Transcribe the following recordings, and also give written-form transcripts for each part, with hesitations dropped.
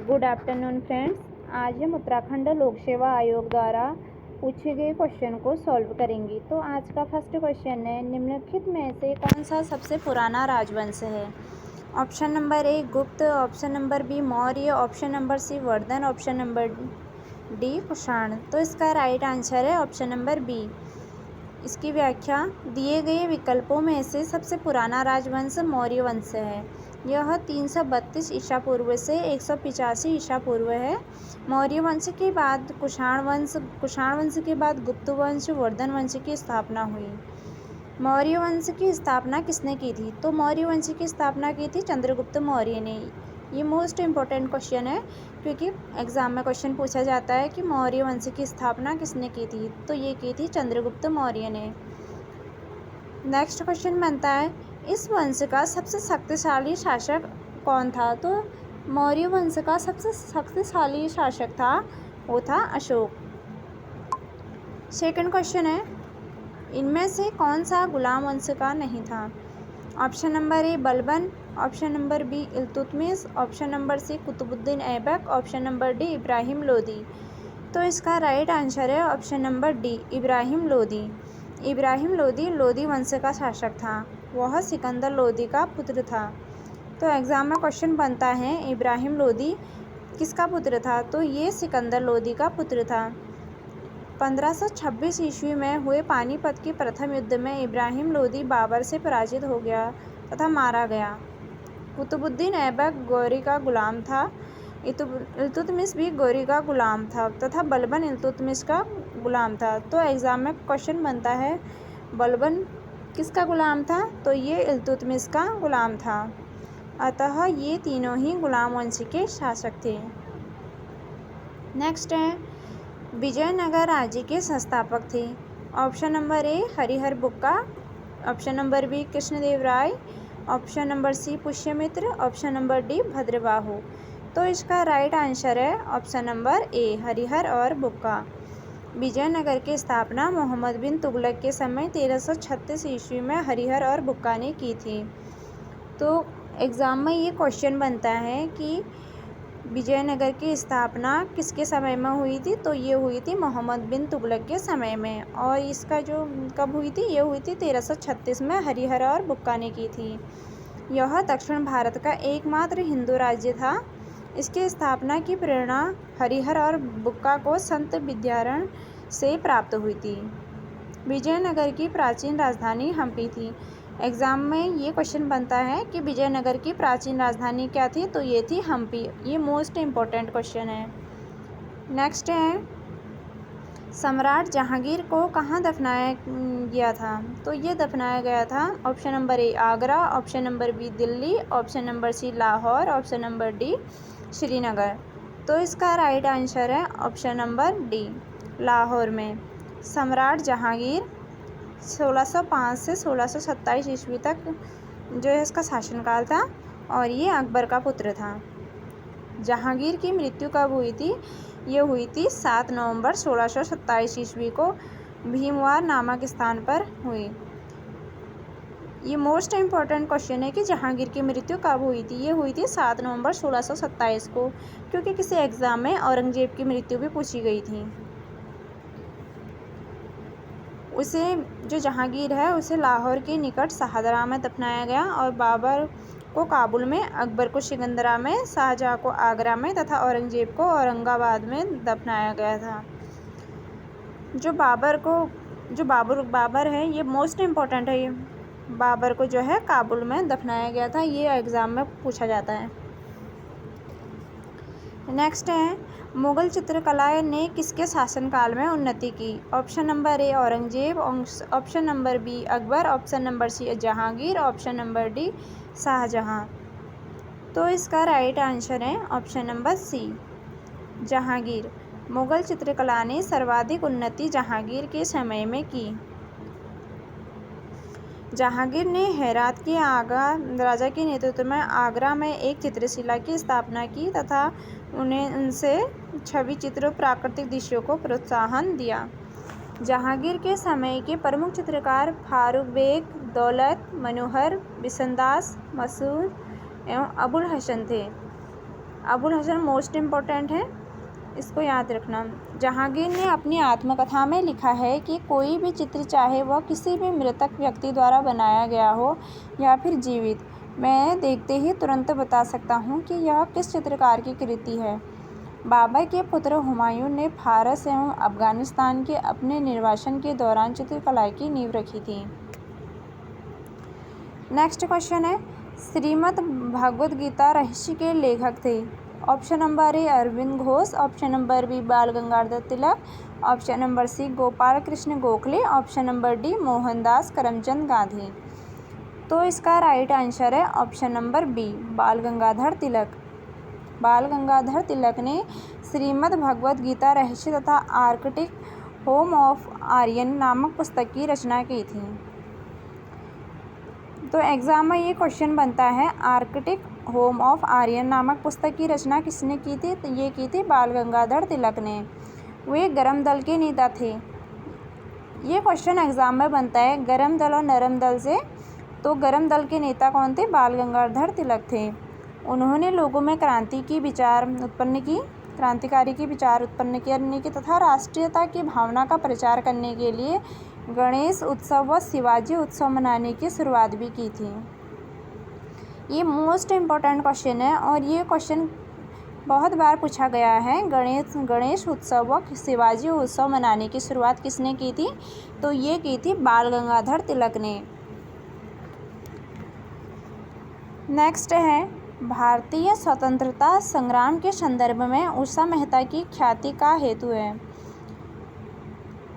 Good afternoon friends. आज हम उत्तराखंड लोक सेवा आयोग द्वारा पूछे गए क्वेश्चन को सॉल्व करेंगे। तो आज का फर्स्ट क्वेश्चन है, निम्नलिखित में से कौन सा सबसे पुराना राजवंश है? Option number A Gupta, option number B Maurya, option number C Vardhan, option number D Kushan. तो इसका राइट आंसर है ऑप्शन नंबर बी। इसकी व्याख्या, दिए गए विकल्पों में से सबसे पुराना राजवंश मौर्य वंश है। यह 332 ईसा पूर्व से 185 ईसा पूर्व है। मौर्य वंश के बाद कुषाण वंश के बाद गुप्त वंश, वर्धन वंश की स्थापना हुई। मौर्य वंश की स्थापना किसने की थी? तो मौर्य वंश की स्थापना की थी चंद्रगुप्त मौर्य ने। ये मोस्ट इम्पोर्टेंट क्वेश्चन है क्योंकि एग्जाम में क्वेश्चन पूछा जाता है कि मौर्य वंश की स्थापना किसने की थी, तो ये की थी चंद्रगुप्त मौर्य ने। नेक्स्ट क्वेश्चन बनता है, इस वंश का सबसे शक्तिशाली शासक कौन था? तो मौर्य वंश का सबसे शक्तिशाली शासक था, वो था अशोक। सेकंड क्वेश्चन है, इनमें से कौन सा गुलाम वंश का नहीं था? Option number A Balban, option number B Iltutmish, option number C Qutbuddin Aibak, option number D Ibrahim Lodi. तो इसका राइट आंसर है option number D Ibrahim Lodi. Ibrahim Lodi Lodi वंश का शासक था। वह सिकंदर लोदी का पुत्र था। तो एग्जाम में क्वेश्चन बनता है इब्राहिम लोदी किसका पुत्र था? तो ये सिकंदर लोदी का पुत्र था। 1526 ईस्वी में हुए पानीपत के प्रथम युद्ध में इब्राहिम लोदी बाबर से पराजित हो गया तथा मारा गया। कुतुबुद्दीन ऐबक गौरी का गुलाम था। इल्तुतमिश भी गौरी का गुलाम था तथा बलबन इल्तुतमिश का गुलाम था। तो एग्ज़ाम में क्वेश्चन बनता है बलबन किसका गुलाम था? तो ये इल्तुतमिश का गुलाम था। अतः ये तीनों ही गुलाम वंश के शासक थे। नेक्स्ट है, विजयनगर राज्य के संस्थापक थे। Option number A Harihar Bukka, option number B Krishnadeva Raya, option number C Pushyamitra, option number D Bhadrabahu. तो इसका राइट आंसर है ऑप्शन नंबर ए हरिहर और बुक्का। विजयनगर की स्थापना मोहम्मद बिन तुगलक के समय 1336 ईस्वी में हरिहर और बुक्का ने की थी। तो एग्ज़ाम में ये क्वेश्चन बनता है कि विजयनगर की स्थापना किसके समय में हुई थी? तो ये हुई थी मोहम्मद बिन तुगलक के समय में। और इसका जो कब हुई थी? ये हुई थी 1336 में हरिहर और बुक्का ने की थी। यह दक्षिण भारत का एकमात्र हिंदू राज्य था। इसकी स्थापना की प्रेरणा हरिहर और बुक्का को संत विद्यारण से प्राप्त हुई थी। विजयनगर की प्राचीन राजधानी हम्पी थी। एग्ज़ाम में ये क्वेश्चन बनता है कि विजयनगर की प्राचीन राजधानी क्या थी? तो ये थी हम्पी। ये मोस्ट इम्पोर्टेंट क्वेश्चन है। नेक्स्ट है, सम्राट जहांगीर को कहाँ दफनाया गया था? तो ये दफनाया गया था option number A Agra, option number B Delhi, option number C Lahore, option number D Srinagar. तो इसका राइट आंसर है ऑप्शन नंबर डी लाहौर में। सम्राट जहांगीर 1605 से 1627 ईस्वी तक जो है इसका शासनकाल था और ये अकबर का पुत्र था। जहांगीर की मृत्यु कब हुई थी? ये हुई थी 7 नवंबर 1627 ईस्वी को भीमवार नामक स्थान पर हुई। ये मोस्ट इम्पॉर्टेंट क्वेश्चन है कि जहांगीर की मृत्यु कब हुई थी? ये हुई थी 7 नवंबर 1627 को, क्योंकि किसी एग्ज़ाम में औरंगजेब की मृत्यु भी पूछी गई थी। उसे जो जहांगीर है उसे लाहौर के निकट शाहदरा में दफनाया गया और बाबर को काबुल में, अकबर को सिकंदरा में, शाहजहाँ को आगरा में तथा औरंगजेब को औरंगाबाद में दफनाया गया था। जो बाबर है ये मोस्ट इम्पोर्टेंट है। ये बाबर को जो है काबुल में दफनाया गया था। ये एग्ज़ाम में पूछा जाता है। नेक्स्ट है, मुग़ल चित्रकला ने किसके शासनकाल में उन्नति की? Option number A Aurangzeb, option number B Akbar, option number C Jahangir, option number D Shahjahan. तो इसका राइट आंसर है option number C Jahangir. Mughal चित्रकला ने सर्वाधिक उन्नति जहांगीर के समय में की। जहांगीर ने हेरात के आगा राजा के नेतृत्व में आगरा में एक चित्रशिला की स्थापना की तथा उनसे छवि चित्रों, प्राकृतिक दृश्यों को प्रोत्साहन दिया। जहांगीर के समय के प्रमुख चित्रकार फारूक बेग, दौलत, मनोहर, बिशनदास, मसूद एवं अबुल हसन थे। अबुल हसन मोस्ट इम्पोर्टेंट है, इसको याद रखना। जहांगीर ने अपनी आत्मकथा में लिखा है कि कोई भी चित्र, चाहे वह किसी भी मृतक व्यक्ति द्वारा बनाया गया हो या फिर जीवित, मैं देखते ही तुरंत बता सकता हूँ कि यह किस चित्रकार की कृति है। बाबर के पुत्र हुमायूं ने फारस एवं अफगानिस्तान के अपने निर्वासन के दौरान चित्रकला की नींव रखी थी। नेक्स्ट क्वेश्चन है, श्रीमद् भगवद गीता रहस्य के लेखक थे। Option number A Aurobindo Ghosh, option number B Bal Gangadhar Tilak, option number C Gopal Krishna Gokhale, option number D Mohandas Karamchand Gandhi. तो इसका राइट आंसर है option number B Bal Gangadhar तिलक। बाल गंगाधर तिलक ने श्रीमद् भगवद गीता रहस्य तथा आर्कटिक होम ऑफ आर्यन नामक पुस्तक की रचना की थी। तो एग्ज़ाम में ये क्वेश्चन बनता है, आर्कटिक होम ऑफ आर्यन नामक पुस्तक की रचना किसने की थी? तो ये की थी बाल गंगाधर तिलक ने। वे गर्म दल के नेता थे। ये क्वेश्चन एग्ज़ाम में बनता है गर्म दल और नरम दल से। तो गर्म दल के नेता कौन थे? बाल गंगाधर तिलक थे। उन्होंने लोगों में क्रांतिकारी विचार उत्पन्न करने की तथा राष्ट्रीयता की भावना का प्रचार करने के लिए गणेश उत्सव व शिवाजी उत्सव मनाने की शुरुआत भी की थी। ये मोस्ट इम्पोर्टेंट क्वेश्चन है और ये क्वेश्चन बहुत बार पूछा गया है। गणेश उत्सव व शिवाजी उत्सव मनाने की शुरुआत किसने की थी? तो ये की थी बाल गंगाधर तिलक ने। नेक्स्ट है, भारतीय स्वतंत्रता संग्राम के संदर्भ में उषा मेहता की ख्याति का हेतु है।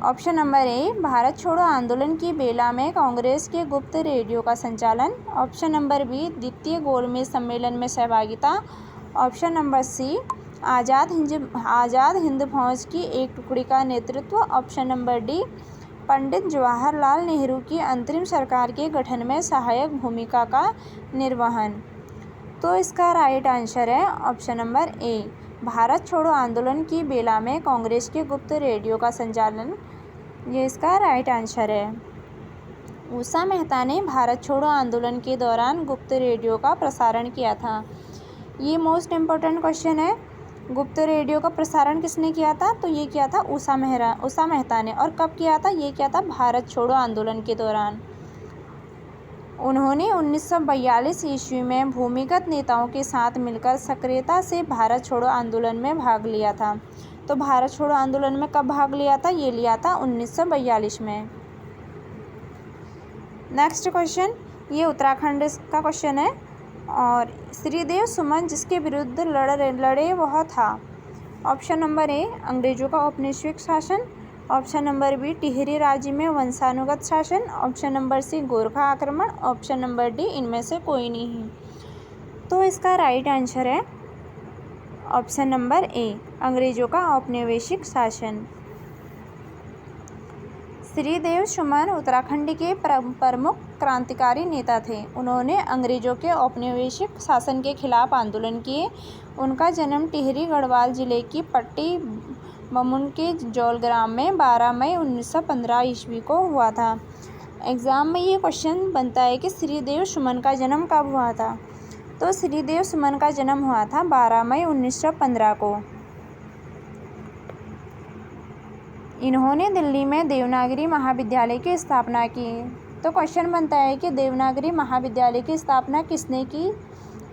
ऑप्शन नंबर ए भारत छोड़ो आंदोलन की बेला में कांग्रेस के गुप्त रेडियो का संचालन, ऑप्शन नंबर बी द्वितीय गोलमेज सम्मेलन में सहभागिता, ऑप्शन नंबर सी आज़ाद हिंद फौज की एक टुकड़ी का नेतृत्व, option number D Pandit Jawaharlal Nehru की अंतरिम सरकार के गठन में सहायक भूमिका का निर्वहन। तो इसका राइट आंसर है ऑप्शन नंबर ए भारत छोड़ो आंदोलन की बेला में कांग्रेस के गुप्त रेडियो का संचालन, ये इसका राइट आंसर है। उषा मेहता ने भारत छोड़ो आंदोलन के दौरान गुप्त रेडियो का प्रसारण किया था। ये मोस्ट इम्पोर्टेंट क्वेश्चन है, गुप्त रेडियो का प्रसारण किसने किया था? तो ये किया था उषा मेहता ने। और कब किया था? ये किया था भारत छोड़ो आंदोलन के दौरान। उन्होंने 1942 ईस्वी में भूमिगत नेताओं के साथ मिलकर सक्रियता से भारत छोड़ो आंदोलन में भाग लिया था। तो भारत छोड़ो आंदोलन में कब भाग लिया था? ये लिया था 1942 में। नेक्स्ट क्वेश्चन, ये उत्तराखंड का क्वेश्चन है। और श्रीदेव सुमन जिसके विरुद्ध लड़े वह था। ऑप्शन नंबर ए अंग्रेजों का औपनिवेशिक शासन, ऑप्शन नंबर बी टिहरी राज्य में वंशानुगत शासन, ऑप्शन नंबर सी गोरखा आक्रमण, ऑप्शन नंबर डी इनमें से कोई नहीं। तो इसका राइट आंसर है ऑप्शन नंबर ए अंग्रेजों का औपनिवेशिक शासन। श्रीदेव सुमन उत्तराखंड के प्रमुख क्रांतिकारी नेता थे। उन्होंने अंग्रेजों के औपनिवेशिक शासन के खिलाफ आंदोलन किए। उनका जन्म टिहरी गढ़वाल जिले की पट्टी बमुन के जौल ग्राम में 12 मई 1915 ईस्वी को हुआ था। एग्ज़ाम में ये क्वेश्चन बनता है कि श्रीदेव सुमन का जन्म कब हुआ था? तो श्रीदेव सुमन का जन्म हुआ था 12 मई 1915 को। इन्होंने दिल्ली में देवनागरी महाविद्यालय की स्थापना की। तो क्वेश्चन बनता है कि देवनागरी महाविद्यालय की स्थापना किसने की?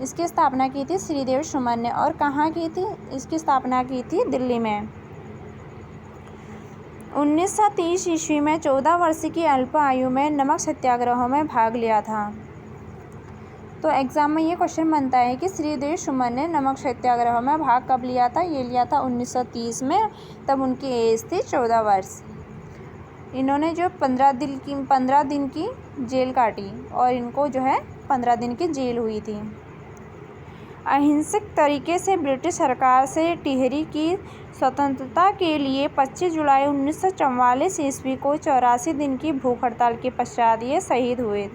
इसकी स्थापना की थी श्रीदेव सुमन ने। और कहाँ की थी? इसकी स्थापना की थी दिल्ली में। 1930 ईस्वी में 14 वर्ष की अल्प आयु में नमक सत्याग्रहों में भाग लिया था। तो एग्ज़ाम में ये क्वेश्चन बनता है कि श्रीदेव सुमन ने नमक सत्याग्रह में भाग कब लिया था? ये लिया था 1930 में। तब उनकी एज थी 14 वर्ष। इन्होंने जो 15 दिन की जेल काटी और इनको जो है 15 दिन की जेल हुई थी। अहिंसक तरीके से ब्रिटिश सरकार से टिहरी की स्वतंत्रता के लिए 25 जुलाई 1944 ईस्वी को 84 दिन की भूख हड़ताल के पश्चात ये शहीद हुए।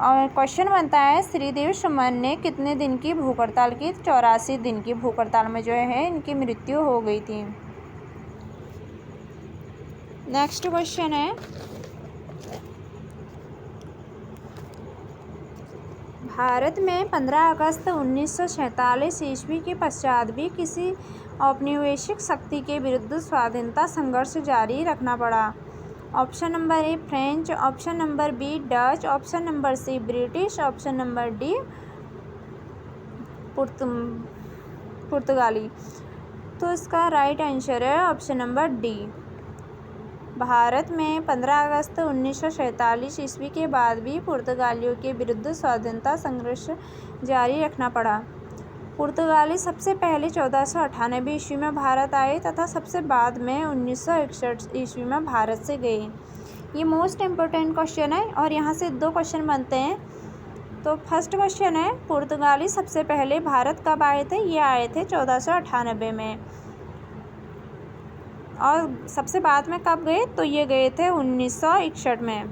और क्वेश्चन बनता है श्रीदेव सुमन ने कितने दिन की भूख हड़ताल की? 84 दिन की भूख हड़ताल में जो है इनकी मृत्यु हो गई थी। नेक्स्ट क्वेश्चन है, भारत में 15 अगस्त 1947 ईस्वी के पश्चात भी किसी औपनिवेशिक शक्ति के विरुद्ध स्वाधीनता संघर्ष जारी रखना पड़ा। Option number A French, option number B Dutch, option number C British, option number D पुर्तगाली। तो इसका राइट आंसर है ऑप्शन नंबर डी। भारत में 15 अगस्त 1947 ईस्वी के बाद भी पुर्तगालियों के विरुद्ध स्वाधीनता संघर्ष जारी रखना पड़ा। पुर्तगाली सबसे पहले 1498 ईस्वी में भारत आए तथा सबसे बाद में 1961 ईस्वी में भारत से गए। ये मोस्ट इम्पोर्टेंट क्वेश्चन है और यहाँ से 2 क्वेश्चन बनते हैं। तो फर्स्ट क्वेश्चन है, पुर्तगाली सबसे पहले भारत कब आए थे? ये आए थे 1498 में। और सबसे बाद में कब गए? तो ये गए थे 1961 में।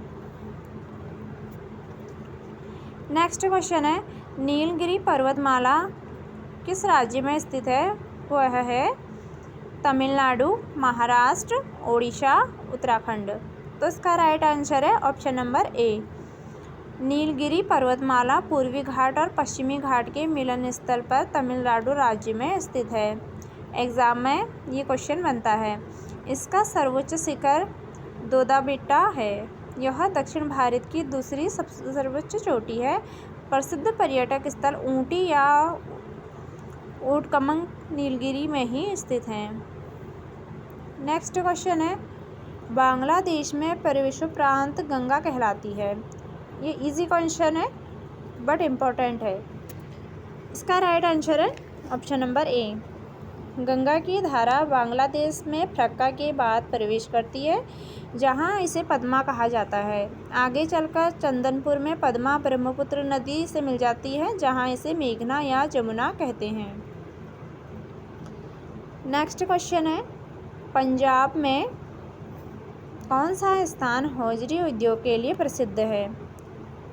नेक्स्ट क्वेश्चन है, नीलगिरी पर्वतमाला किस राज्य में स्थित है? वह है तमिलनाडु, महाराष्ट्र, ओडिशा, उत्तराखंड। तो इसका राइट आंसर है ऑप्शन नंबर ए। नीलगिरी पर्वतमाला पूर्वी घाट और पश्चिमी घाट के मिलन स्थल पर तमिलनाडु राज्य में स्थित है। एग्ज़ाम में ये क्वेश्चन बनता है। इसका सर्वोच्च शिखर दोदाबेट्टा है। यह दक्षिण भारत की दूसरी सबसे सर्वोच्च चोटी है। प्रसिद्ध पर्यटक स्थल ऊटी या ऊटकमंग नीलगिरी में ही स्थित हैं। नेक्स्ट क्वेश्चन है, बांग्लादेश में प्रवेशोपरांत गंगा कहलाती है। ये इजी क्वेश्चन है बट इम्पोर्टेंट है। इसका राइट आंसर है ऑप्शन नंबर ए। गंगा की धारा बांग्लादेश में फ्रक्का के बाद प्रवेश करती है, जहां इसे पद्मा कहा जाता है। आगे चलकर चंदनपुर में पद्मा ब्रह्मपुत्र नदी से मिल जाती है, जहां इसे मेघना या जमुना कहते हैं। नेक्स्ट क्वेश्चन है, पंजाब में कौन सा स्थान हौजरी उद्योग के लिए प्रसिद्ध है?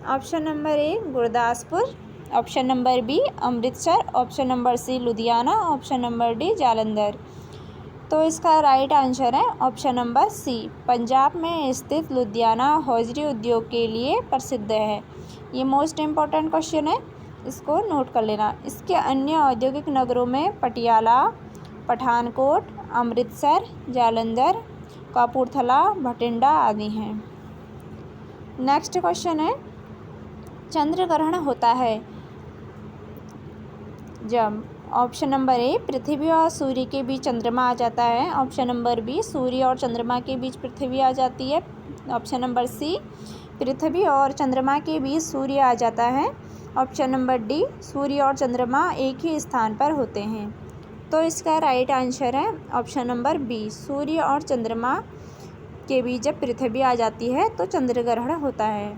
Option number A Gurdaspur, option number B Amritsar, option number C Ludhiana, option number D Jalandhar. तो इसका राइट आंसर है ऑप्शन नंबर सी। पंजाब में स्थित लुधियाना हौजरी उद्योग के लिए प्रसिद्ध है। ये मोस्ट इम्पोर्टेंट क्वेश्चन है, इसको नोट कर लेना। इसके अन्य औद्योगिक नगरों में पटियाला, पठानकोट, अमृतसर, जालंधर, कपूरथला, भटिंडा आदि हैं। नेक्स्ट क्वेश्चन है, चंद्र ग्रहण होता है जब ऑप्शन नंबर ए पृथ्वी और सूर्य के बीच चंद्रमा आ जाता है, ऑप्शन नंबर बी सूर्य और चंद्रमा के बीच पृथ्वी आ जाती है, ऑप्शन नंबर सी पृथ्वी और चंद्रमा के बीच सूर्य आ जाता है, ऑप्शन नंबर डी सूर्य और चंद्रमा एक ही स्थान पर होते हैं। तो इसका राइट आंसर है ऑप्शन नंबर बी, सूर्य और चंद्रमा के बीच जब पृथ्वी आ जाती है तो चंद्र ग्रहण होता है।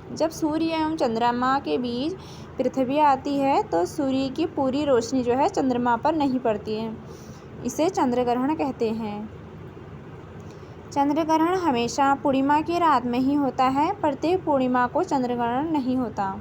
जब सूर्य एवं चंद्रमा के बीच पृथ्वी आती है तो सूर्य की पूरी रोशनी जो है चंद्रमा पर नहीं पड़ती है, इसे चंद्र ग्रहण कहते हैं। चंद्र ग्रहण हमेशा पूर्णिमा की रात में ही होता है, प्रत्येक पूर्णिमा को चंद्र ग्रहण नहीं होता।